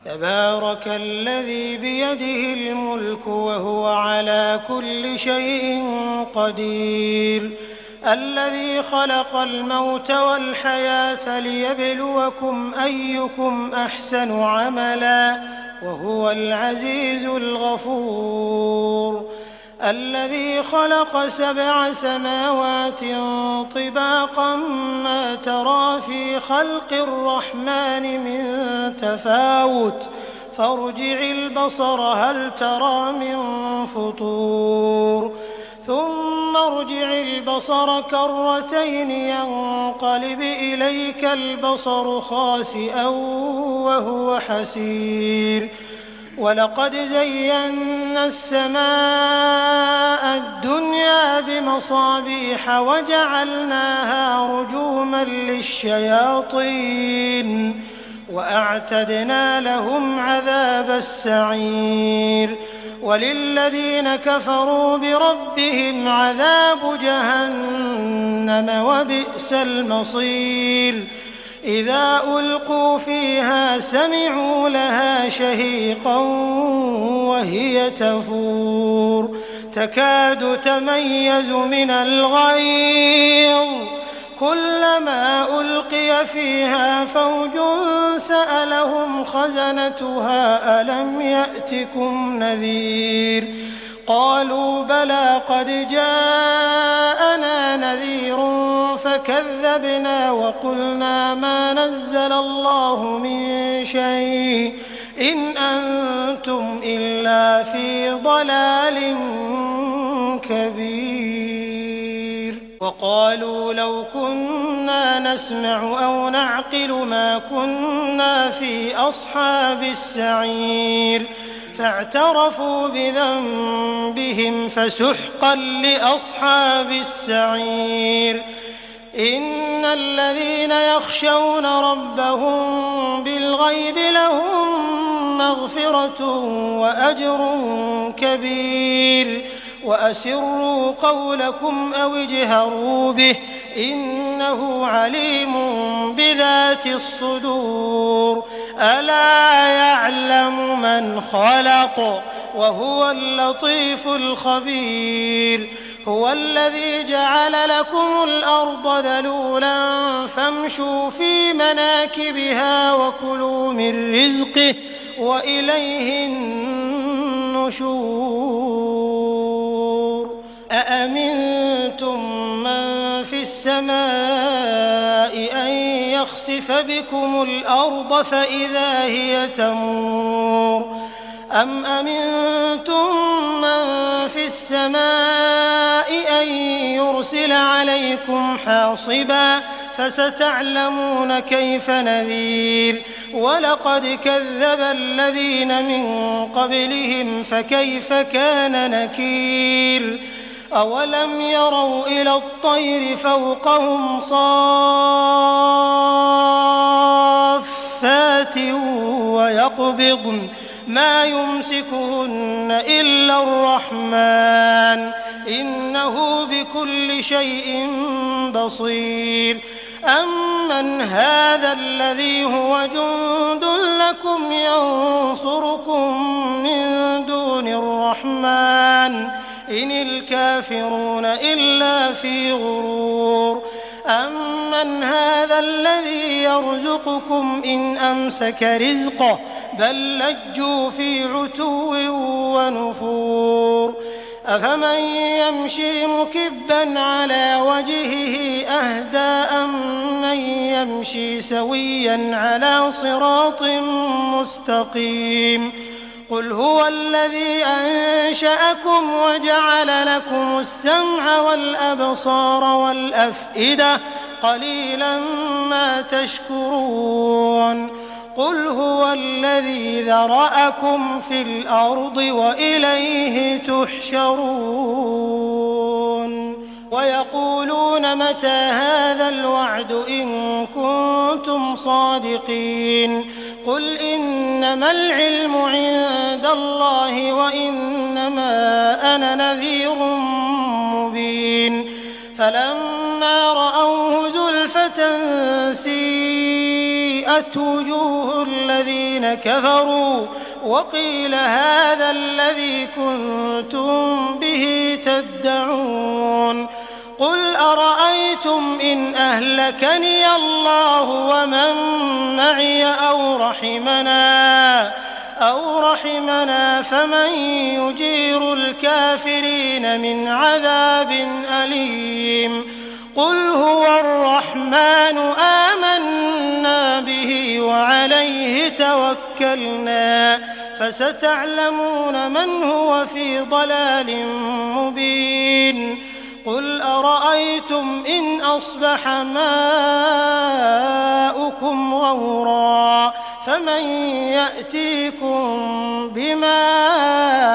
تبارك الذي بيده الملك وهو على كل شيء قدير الذي خلق الموت والحياة ليبلوكم أيكم أحسن عملا وهو العزيز الغفور الذي خلق 7 سماوات طباقا ما ترى في خلق الرحمن من تفاوت فارجع البصر هل ترى من فطور ثم ارجع البصر كرتين ينقلب إليك البصر خاسئا وهو حسير ولقد زينا السماء الدنيا بمصابيح وجعلناها رجوما للشياطين وأعتدنا لهم عذاب السعير وللذين كفروا بربهم عذاب جهنم وبئس المصير إذا ألقوا فيها سمعوا لها شهيقا وهي تفور تكاد تميز من الغيظ كلما ألقي فيها فوج سألهم خزنتها ألم يأتكم نذير قالوا بلى قد جاءنا نذير فكذبنا وقلنا ما نزل الله من شيء إن أنتم إلا في ضلال كبير وقالوا لو كنا نسمع أو نعقل ما كنا في أصحاب السعير فاعترفوا بذنبهم فسحقا لأصحاب السعير إن الذين يخشون ربهم بالغيب لهم مغفرة وأجر كبير وأسروا قولكم أو اجهروا به إنه عليم بذات الصدور ألا يعلم من خلق وهو اللطيف الخبير هو الذي جعل لكم الأرض ذلولا فامشوا في مناكبها وكلوا من رزقه وإليه النشور أأمنتم من في السماء أن يخسف بكم الأرض فإذا هي تمور أم أمنتم من في السماء أن يرسل عليكم حاصبا فستعلمون كيف نذير ولقد كذب الذين من قبلهم فكيف كان نكير أولم يروا إلى الطير فوقهم صافات ويقبضن ما يمسكهن إلا الرحمن إنه بكل شيء بصير أمن هذا الذي هو جند لكم ينصركم من دون الرحمن إن الكافرون إلا في غرور أمن هذا الذي يرزقكم إن أمسك رزقه بل لجوا في عتو ونفور أفمن يمشي مكبا على وجهه أهدى أمن يمشي سويا على صراط مستقيم قل هو الذي أنشأكم وجعل لكم السمع والأبصار والأفئدة قليلا ما تشكرون قل هو الذي ذرأكم في الأرض وإليه تحشرون ويقولون متى هذا الوعد إن كنتم صادقين قل إنما العلم عند الله وإنما أنا نذير مبين فلما رأوه زلفة سيئت وَأُبْرِزَتْ وُجُوهُ الَّذِينَ كَفَرُوا وَقِيلَ هَٰذَا الَّذِي كُنتُم بِهِ تَدَّعُونَ قُلْ أَرَأَيْتُمْ إِنْ أَهْلَكَنِيَ اللَّهُ وَمَن مَّعِيَ أَوْ رَحِمَنَا فَمَن يُجِيرُ الْكَافِرِينَ مِنْ عَذَابٍ أَلِيمٍ قُلْ هُوَ الرَّحْمَٰنُ آمَنَّا بِهِ وَعَلَيْهِ تَوَكَّلْنَا فَسَتَعْلَمُونَ مَنْ هُوَ فِي ضَلَالٍ مُّبِينٍ قُلْ أَرَأَيْتُمْ إِنْ أَصْبَحَ مَاؤُكُمْ غَوْرًا فَمَن يَأْتِيكُم بِمَاءٍ